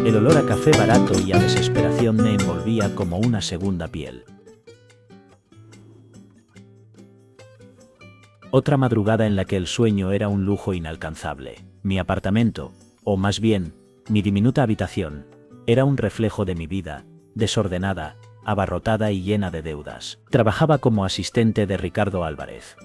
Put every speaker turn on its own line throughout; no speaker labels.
El olor a café barato y a desesperación me envolvía como una segunda piel. Otra madrugada en la que el sueño era un lujo inalcanzable. Mi apartamento, o más bien, mi diminuta habitación, era un reflejo de mi vida, desordenada, abarrotada y llena de deudas. Trabajaba como asistente de Ricardo Álvarez,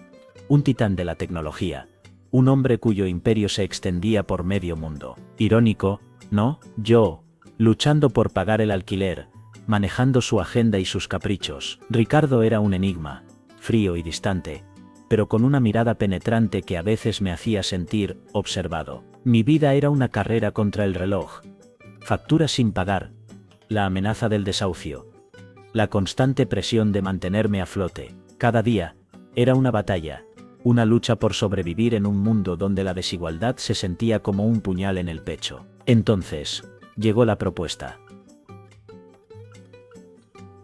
un titán de la tecnología, un hombre cuyo imperio se extendía por medio mundo. Irónico, ¿no? Yo, luchando por pagar el alquiler, manejando su agenda y sus caprichos. Ricardo era un enigma, frío y distante, pero con una mirada penetrante que a veces me hacía sentir observado. Mi vida era una carrera contra el reloj. Facturas sin pagar, la amenaza del desahucio, la constante presión de mantenerme a flote. Cada día era una batalla, una lucha por sobrevivir en un mundo donde la desigualdad se sentía como un puñal en el pecho. Entonces, llegó la propuesta.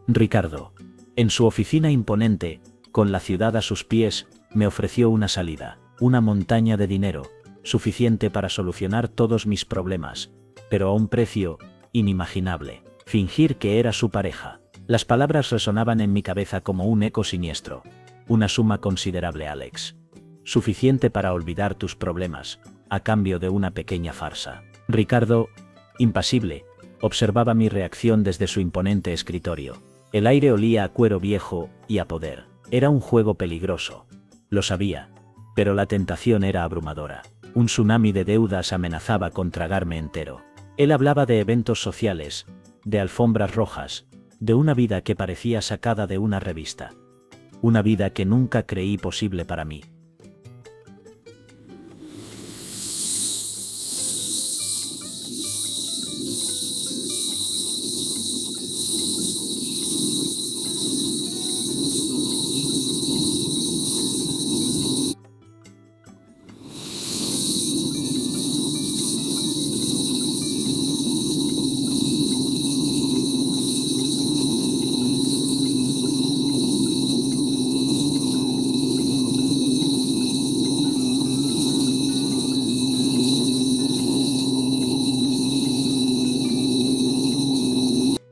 Ricardo, en su oficina imponente, con la ciudad a sus pies, me ofreció una salida, una montaña de dinero, suficiente para solucionar todos mis problemas, pero a un precio inimaginable. Fingir que era su pareja. Las palabras resonaban en mi cabeza como un eco siniestro. Una suma considerable, Alex. Suficiente para olvidar tus problemas, a cambio de una pequeña farsa. Ricardo, impasible, observaba mi reacción desde su imponente escritorio. El aire olía a cuero viejo y a poder. Era un juego peligroso. Lo sabía, pero la tentación era abrumadora. Un tsunami de deudas amenazaba con tragarme entero. Él hablaba de eventos sociales, de alfombras rojas, de una vida que parecía sacada de una revista. Una vida que nunca creí posible para mí.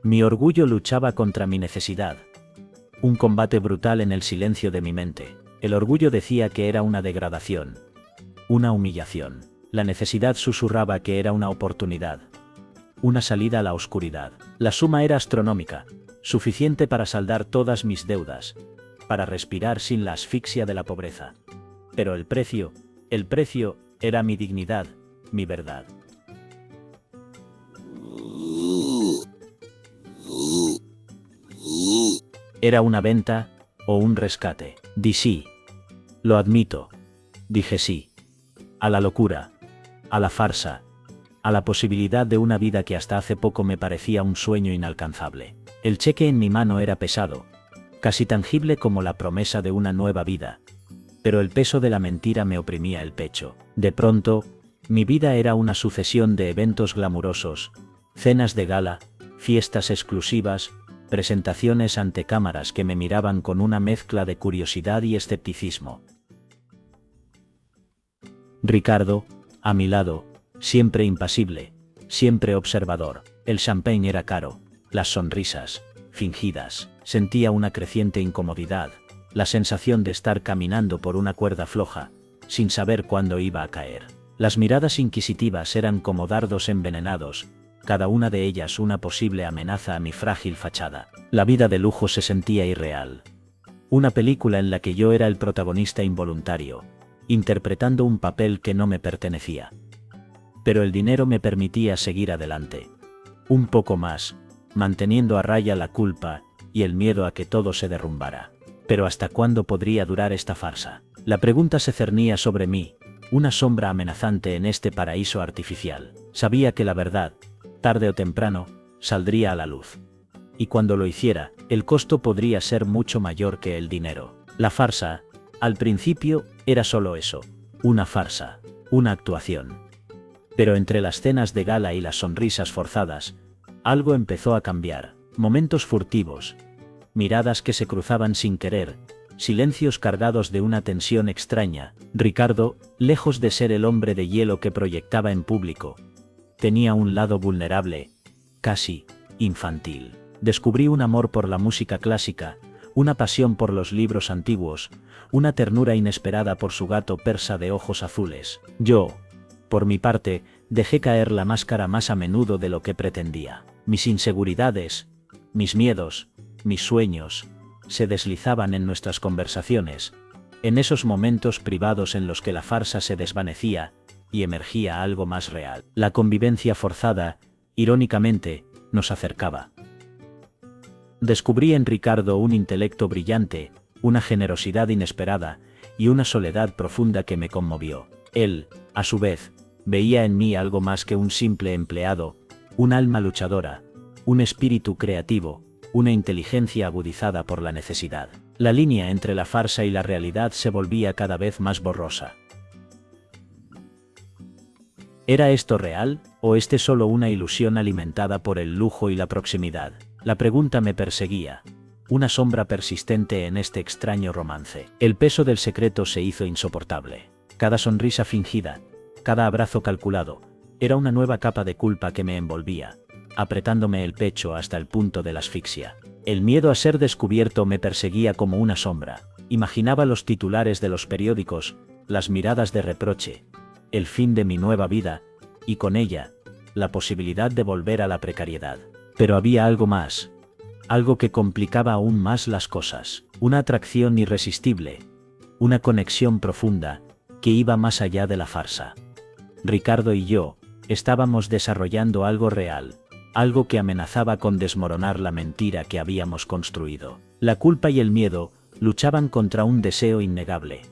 Mi orgullo luchaba contra mi necesidad. Un combate brutal en el silencio de mi mente. El orgullo decía que era una degradación, una humillación. La necesidad susurraba que era una oportunidad, una salida a la oscuridad. La suma era astronómica, suficiente para saldar todas mis deudas, para respirar sin la asfixia de la pobreza. Pero el precio era mi dignidad, mi verdad. ¿Era una venta o un rescate? Di sí. Lo admito. Dije sí. A la locura, a la farsa, a la posibilidad de una vida que hasta hace poco me parecía un sueño inalcanzable. El cheque en mi mano era pesado, casi tangible como la promesa de una nueva vida, pero el peso de la mentira me oprimía el pecho. De pronto, mi vida era una sucesión de eventos glamurosos, cenas de gala, fiestas exclusivas, presentaciones ante cámaras que me miraban con una mezcla de curiosidad y escepticismo. Ricardo, a mi lado, siempre impasible, siempre observador. El champagne era caro, las sonrisas, fingidas. Sentía una creciente incomodidad, la sensación de estar caminando por una cuerda floja, sin saber cuándo iba a caer. Las miradas inquisitivas eran como dardos envenenados, cada una de ellas una posible amenaza a mi frágil fachada. La vida de lujo se sentía irreal. Una película en la que yo era el protagonista involuntario, interpretando un papel que no me pertenecía. Pero el dinero me permitía seguir adelante. Un poco más, manteniendo a raya la culpa y el miedo a que todo se derrumbara. Pero ¿hasta cuándo podría durar esta farsa? La pregunta se cernía sobre mí, una sombra amenazante en este paraíso artificial. Sabía que la verdad, tarde o temprano, saldría a la luz. Y cuando lo hiciera, el costo podría ser mucho mayor que el dinero. La farsa, al principio, era solo eso, una farsa, una actuación. Pero entre las cenas de gala y las sonrisas forzadas, algo empezó a cambiar. Momentos furtivos, miradas que se cruzaban sin querer, silencios cargados de una tensión extraña. Ricardo, lejos de ser el hombre de hielo que proyectaba en público, tenía un lado vulnerable, casi infantil. Descubrí un amor por la música clásica, una pasión por los libros antiguos, una ternura inesperada por su gato persa de ojos azules. Yo, por mi parte, dejé caer la máscara más a menudo de lo que pretendía. Mis inseguridades, mis miedos, mis sueños, se deslizaban en nuestras conversaciones, en esos momentos privados en los que la farsa se desvanecía y emergía algo más real. La convivencia forzada, irónicamente, nos acercaba. Descubrí en Ricardo un intelecto brillante, una generosidad inesperada y una soledad profunda que me conmovió. Él, a su vez, veía en mí algo más que un simple empleado, un alma luchadora, un espíritu creativo, una inteligencia agudizada por la necesidad. La línea entre la farsa y la realidad se volvía cada vez más borrosa. ¿Era esto real, o solo una ilusión alimentada por el lujo y la proximidad? La pregunta me perseguía, una sombra persistente en este extraño romance. El peso del secreto se hizo insoportable. Cada sonrisa fingida, cada abrazo calculado, era una nueva capa de culpa que me envolvía, apretándome el pecho hasta el punto de la asfixia. El miedo a ser descubierto me perseguía como una sombra. Imaginaba los titulares de los periódicos, las miradas de reproche, el fin de mi nueva vida, y con ella, la posibilidad de volver a la precariedad. Pero había algo más, algo que complicaba aún más las cosas, una atracción irresistible, una conexión profunda, que iba más allá de la farsa. Ricardo y yo, estábamos desarrollando algo real, algo que amenazaba con desmoronar la mentira que habíamos construido. La culpa y el miedo luchaban contra un deseo innegable.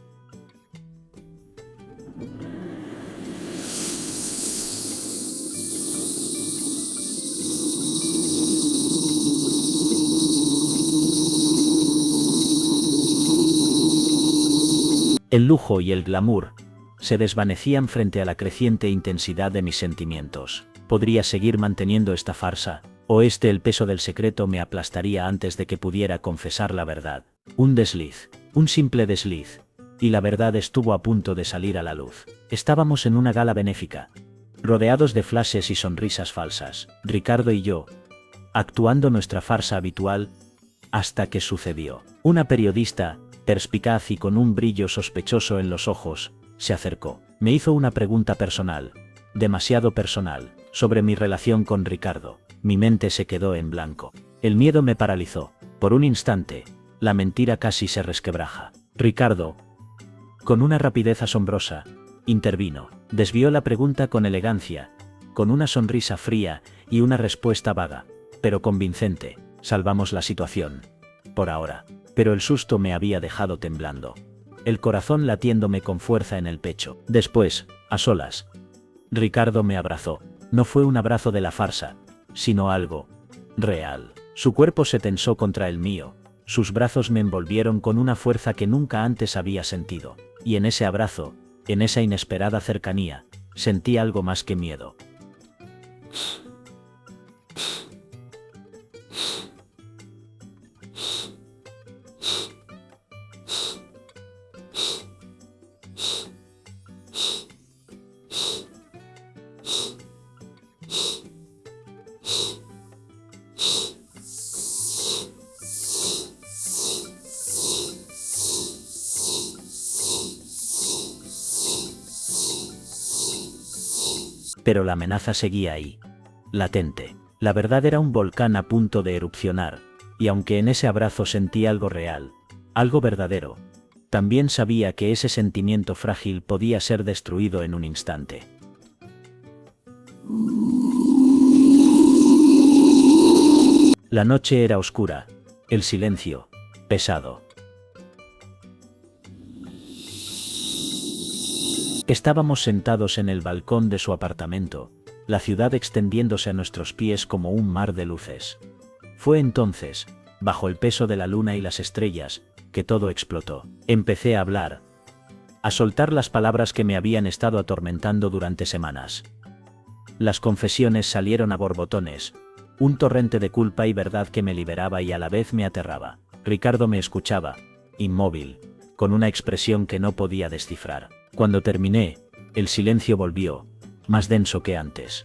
El lujo y el glamour se desvanecían frente a la creciente intensidad de mis sentimientos. ¿Podría seguir manteniendo esta farsa? ¿O el peso del secreto me aplastaría antes de que pudiera confesar la verdad? Un desliz, un simple desliz, y la verdad estuvo a punto de salir a la luz. Estábamos en una gala benéfica, rodeados de flashes y sonrisas falsas, Ricardo y yo, actuando nuestra farsa habitual, hasta que sucedió. Una periodista, perspicaz y con un brillo sospechoso en los ojos, se acercó. Me hizo una pregunta personal, demasiado personal, sobre mi relación con Ricardo. Mi mente se quedó en blanco. El miedo me paralizó. Por un instante, la mentira casi se resquebraja. Ricardo, con una rapidez asombrosa, intervino. Desvió la pregunta con elegancia, con una sonrisa fría y una respuesta vaga, pero convincente. Salvamos la situación. Por ahora. Pero el susto me había dejado temblando, el corazón latiéndome con fuerza en el pecho. Después, a solas, Ricardo me abrazó. No fue un abrazo de la farsa, sino algo real. Su cuerpo se tensó contra el mío, sus brazos me envolvieron con una fuerza que nunca antes había sentido, y en ese abrazo, en esa inesperada cercanía, sentí algo más que miedo. Pero la amenaza seguía ahí, latente. La verdad era un volcán a punto de erupcionar, y aunque en ese abrazo sentí algo real, algo verdadero, también sabía que ese sentimiento frágil podía ser destruido en un instante. La noche era oscura, el silencio, pesado. Estábamos sentados en el balcón de su apartamento, la ciudad extendiéndose a nuestros pies como un mar de luces. Fue entonces, bajo el peso de la luna y las estrellas, que todo explotó. Empecé a hablar, a soltar las palabras que me habían estado atormentando durante semanas. Las confesiones salieron a borbotones, un torrente de culpa y verdad que me liberaba y a la vez me aterraba. Ricardo me escuchaba, inmóvil, con una expresión que no podía descifrar. Cuando terminé, el silencio volvió, más denso que antes.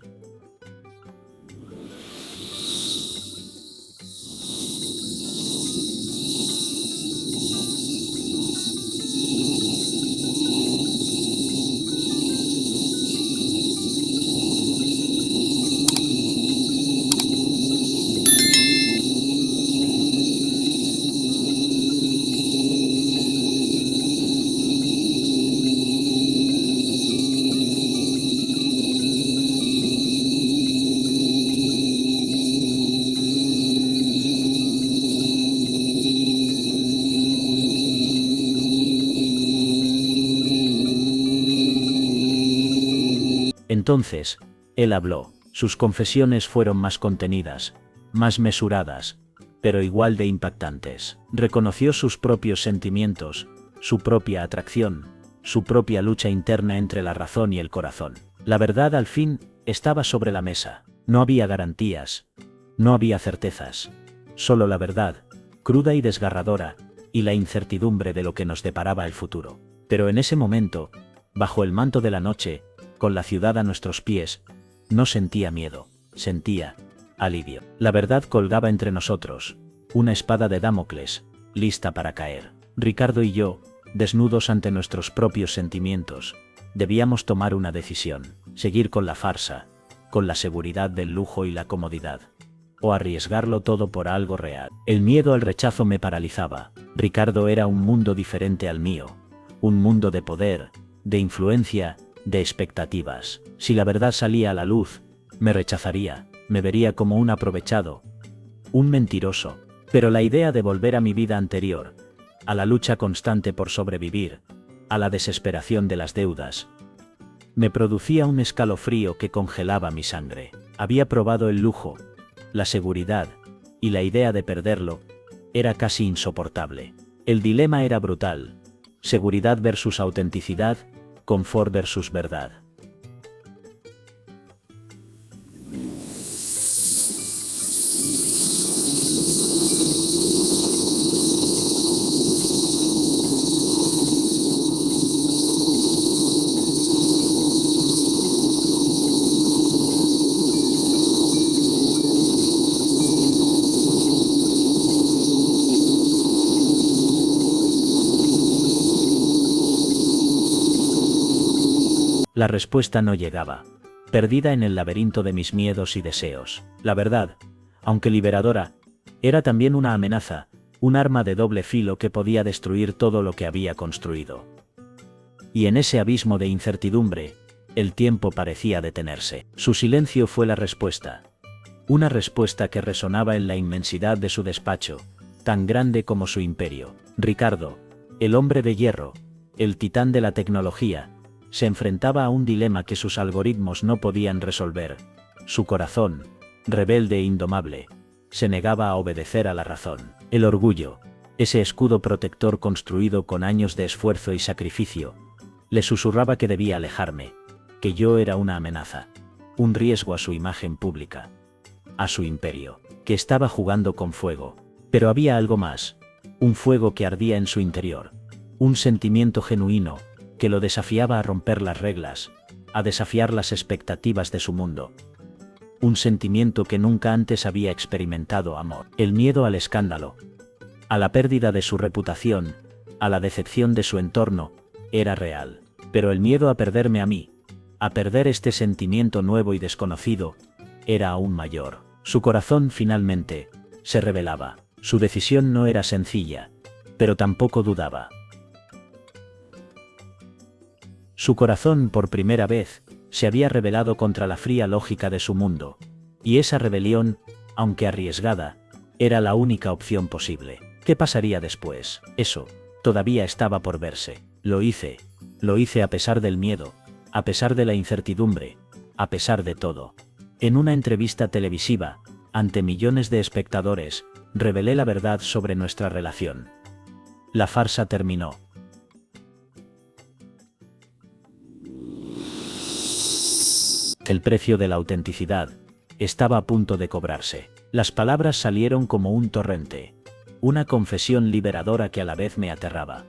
Entonces, él habló. Sus confesiones fueron más contenidas, más mesuradas, pero igual de impactantes. Reconoció sus propios sentimientos, su propia atracción, su propia lucha interna entre la razón y el corazón. La verdad al fin estaba sobre la mesa. No había garantías, no había certezas, solo la verdad, cruda y desgarradora, y la incertidumbre de lo que nos deparaba el futuro. Pero en ese momento, bajo el manto de la noche, con la ciudad a nuestros pies, no sentía miedo, sentía alivio. La verdad colgaba entre nosotros, una espada de Damocles, lista para caer. Ricardo y yo, desnudos ante nuestros propios sentimientos, debíamos tomar una decisión: seguir con la farsa, con la seguridad del lujo y la comodidad, o arriesgarlo todo por algo real. El miedo al rechazo me paralizaba. Ricardo era un mundo diferente al mío, un mundo de poder, de influencia, de expectativas. Si la verdad salía a la luz, me rechazaría, me vería como un aprovechado, un mentiroso. Pero la idea de volver a mi vida anterior, a la lucha constante por sobrevivir, a la desesperación de las deudas, me producía un escalofrío que congelaba mi sangre. Había probado el lujo, la seguridad, y la idea de perderlo era casi insoportable. El dilema era brutal: seguridad versus autenticidad, confort versus verdad. La respuesta no llegaba, perdida en el laberinto de mis miedos y deseos. La verdad, aunque liberadora, era también una amenaza, un arma de doble filo que podía destruir todo lo que había construido. Y en ese abismo de incertidumbre, el tiempo parecía detenerse. Su silencio fue la respuesta. Una respuesta que resonaba en la inmensidad de su despacho, tan grande como su imperio. Ricardo, el hombre de hierro, el titán de la tecnología, se enfrentaba a un dilema que sus algoritmos no podían resolver. Su corazón, rebelde e indomable, se negaba a obedecer a la razón. El orgullo, ese escudo protector construido con años de esfuerzo y sacrificio, le susurraba que debía alejarme, que yo era una amenaza, un riesgo a su imagen pública, a su imperio, que estaba jugando con fuego. Pero había algo más, un fuego que ardía en su interior, un sentimiento genuino, que lo desafiaba a romper las reglas, a desafiar las expectativas de su mundo. Un sentimiento que nunca antes había experimentado: amor. El miedo al escándalo, a la pérdida de su reputación, a la decepción de su entorno, era real. Pero el miedo a perderme a mí, a perder este sentimiento nuevo y desconocido, era aún mayor. Su corazón finalmente se rebelaba. Su decisión no era sencilla, pero tampoco dudaba. Su corazón, por primera vez, se había rebelado contra la fría lógica de su mundo, y esa rebelión, aunque arriesgada, era la única opción posible. ¿Qué pasaría después? Eso todavía estaba por verse. Lo hice a pesar del miedo, a pesar de la incertidumbre, a pesar de todo. En una entrevista televisiva, ante millones de espectadores, revelé la verdad sobre nuestra relación. La farsa terminó. El precio de la autenticidad estaba a punto de cobrarse. Las palabras salieron como un torrente, una confesión liberadora que a la vez me aterraba.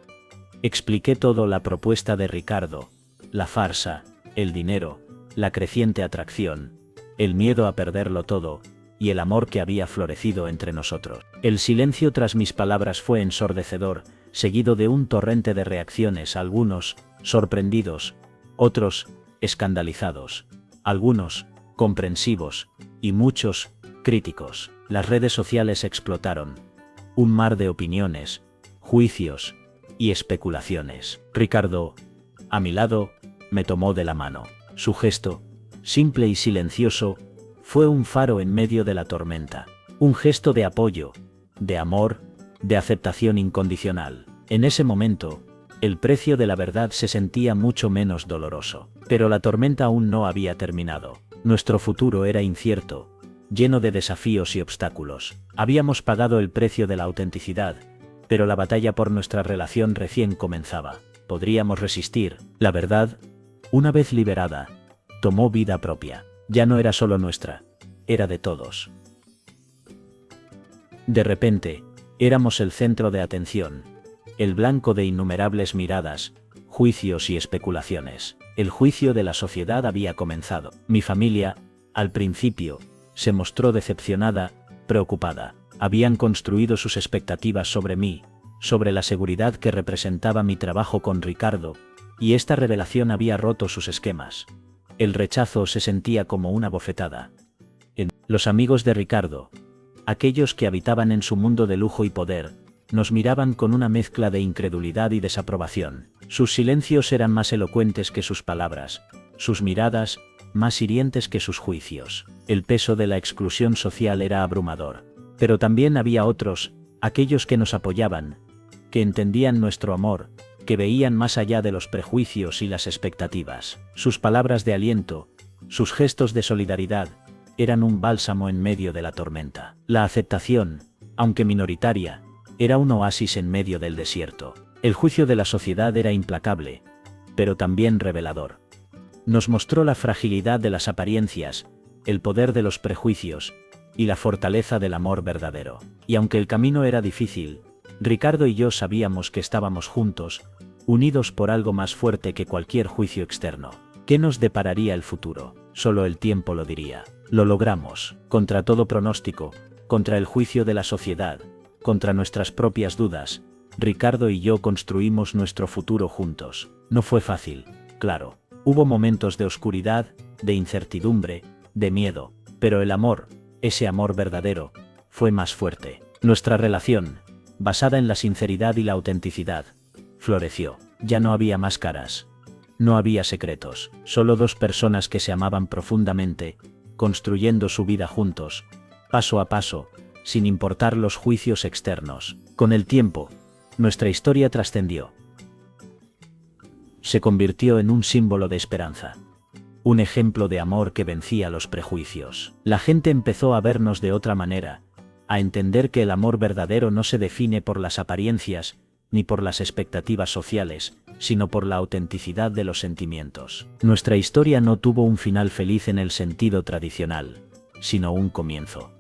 Expliqué todo: la propuesta de Ricardo, la farsa, el dinero, la creciente atracción, el miedo a perderlo todo, y el amor que había florecido entre nosotros. El silencio tras mis palabras fue ensordecedor, seguido de un torrente de reacciones, algunos sorprendidos, otros escandalizados, algunos comprensivos y muchos críticos. Las redes sociales explotaron. Un mar de opiniones, juicios y especulaciones. Ricardo, a mi lado, me tomó de la mano. Su gesto, simple y silencioso, fue un faro en medio de la tormenta. Un gesto de apoyo, de amor, de aceptación incondicional. En ese momento, El precio de la verdad se sentía mucho menos doloroso. Pero la tormenta aún no había terminado. Nuestro futuro era incierto, lleno de desafíos y obstáculos. Habíamos pagado el precio de la autenticidad, pero la batalla por nuestra relación recién comenzaba. ¿Podríamos resistir? La verdad, una vez liberada, tomó vida propia. Ya no era solo nuestra, era de todos. De repente, éramos el centro de atención, el blanco de innumerables miradas, juicios y especulaciones. El juicio de la sociedad había comenzado. Mi familia, al principio, se mostró decepcionada, preocupada. Habían construido sus expectativas sobre mí, sobre la seguridad que representaba mi trabajo con Ricardo, y esta revelación había roto sus esquemas. El rechazo se sentía como una bofetada. Los amigos de Ricardo, aquellos que habitaban en su mundo de lujo y poder, nos miraban con una mezcla de incredulidad y desaprobación. Sus silencios eran más elocuentes que sus palabras, sus miradas, más hirientes que sus juicios. El peso de la exclusión social era abrumador. Pero también había otros, aquellos que nos apoyaban, que entendían nuestro amor, que veían más allá de los prejuicios y las expectativas. Sus palabras de aliento, sus gestos de solidaridad, eran un bálsamo en medio de la tormenta. La aceptación, aunque minoritaria, era un oasis en medio del desierto. El juicio de la sociedad era implacable, pero también revelador. Nos mostró la fragilidad de las apariencias, el poder de los prejuicios, y la fortaleza del amor verdadero. Y aunque el camino era difícil, Ricardo y yo sabíamos que estábamos juntos, unidos por algo más fuerte que cualquier juicio externo. ¿Qué nos depararía el futuro? Solo el tiempo lo diría. Lo logramos, contra todo pronóstico, contra el juicio de la sociedad, contra nuestras propias dudas. Ricardo y yo construimos nuestro futuro juntos. No fue fácil, claro. Hubo momentos de oscuridad, de incertidumbre, de miedo, pero el amor, ese amor verdadero, fue más fuerte. Nuestra relación, basada en la sinceridad y la autenticidad, floreció. Ya no había máscaras. No había secretos. Solo dos personas que se amaban profundamente, construyendo su vida juntos, paso a paso, sin importar los juicios externos. Con el tiempo, nuestra historia trascendió. Se convirtió en un símbolo de esperanza. Un ejemplo de amor que vencía los prejuicios. La gente empezó a vernos de otra manera, a entender que el amor verdadero no se define por las apariencias, ni por las expectativas sociales, sino por la autenticidad de los sentimientos. Nuestra historia no tuvo un final feliz en el sentido tradicional, sino un comienzo.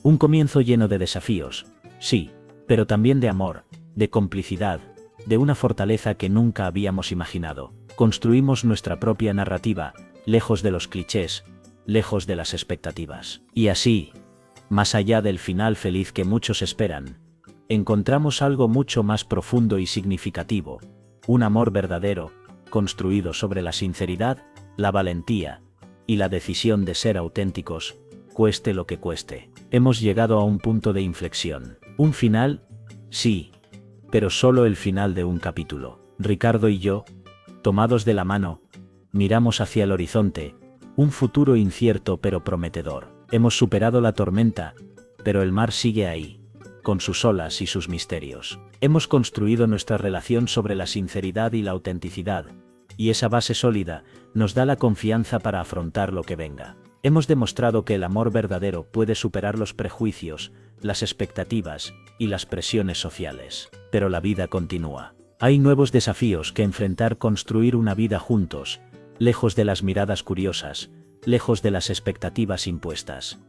Un comienzo lleno de desafíos, sí, pero también de amor, de complicidad, de una fortaleza que nunca habíamos imaginado. Construimos nuestra propia narrativa, lejos de los clichés, lejos de las expectativas. Y así, más allá del final feliz que muchos esperan, encontramos algo mucho más profundo y significativo, un amor verdadero, construido sobre la sinceridad, la valentía y la decisión de ser auténticos, cueste lo que cueste. Hemos llegado a un punto de inflexión. Un final, sí, pero solo el final de un capítulo. Ricardo y yo, tomados de la mano, miramos hacia el horizonte, un futuro incierto pero prometedor. Hemos superado la tormenta, pero el mar sigue ahí, con sus olas y sus misterios. Hemos construido nuestra relación sobre la sinceridad y la autenticidad, y esa base sólida nos da la confianza para afrontar lo que venga. Hemos demostrado que el amor verdadero puede superar los prejuicios, las expectativas y las presiones sociales. Pero la vida continúa. Hay nuevos desafíos que enfrentar: construir una vida juntos, lejos de las miradas curiosas, lejos de las expectativas impuestas.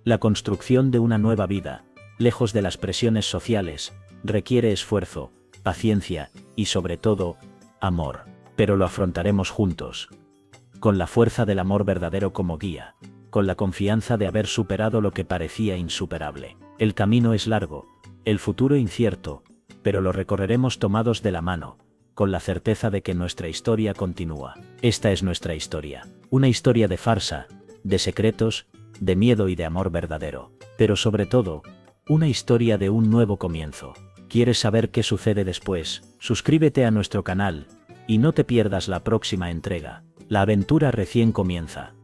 La construcción de una nueva vida, lejos de las presiones sociales, requiere esfuerzo, paciencia y, sobre todo, amor. Pero lo afrontaremos juntos, con la fuerza del amor verdadero como guía, con la confianza de haber superado lo que parecía insuperable. El camino es largo, el futuro incierto, pero lo recorreremos tomados de la mano, con la certeza de que nuestra historia continúa. Esta es nuestra historia, una historia de farsa, de secretos, de miedo y de amor verdadero, pero sobre todo, una historia de un nuevo comienzo. ¿Quieres saber qué sucede después? Suscríbete a nuestro canal, y no te pierdas la próxima entrega. La aventura recién comienza.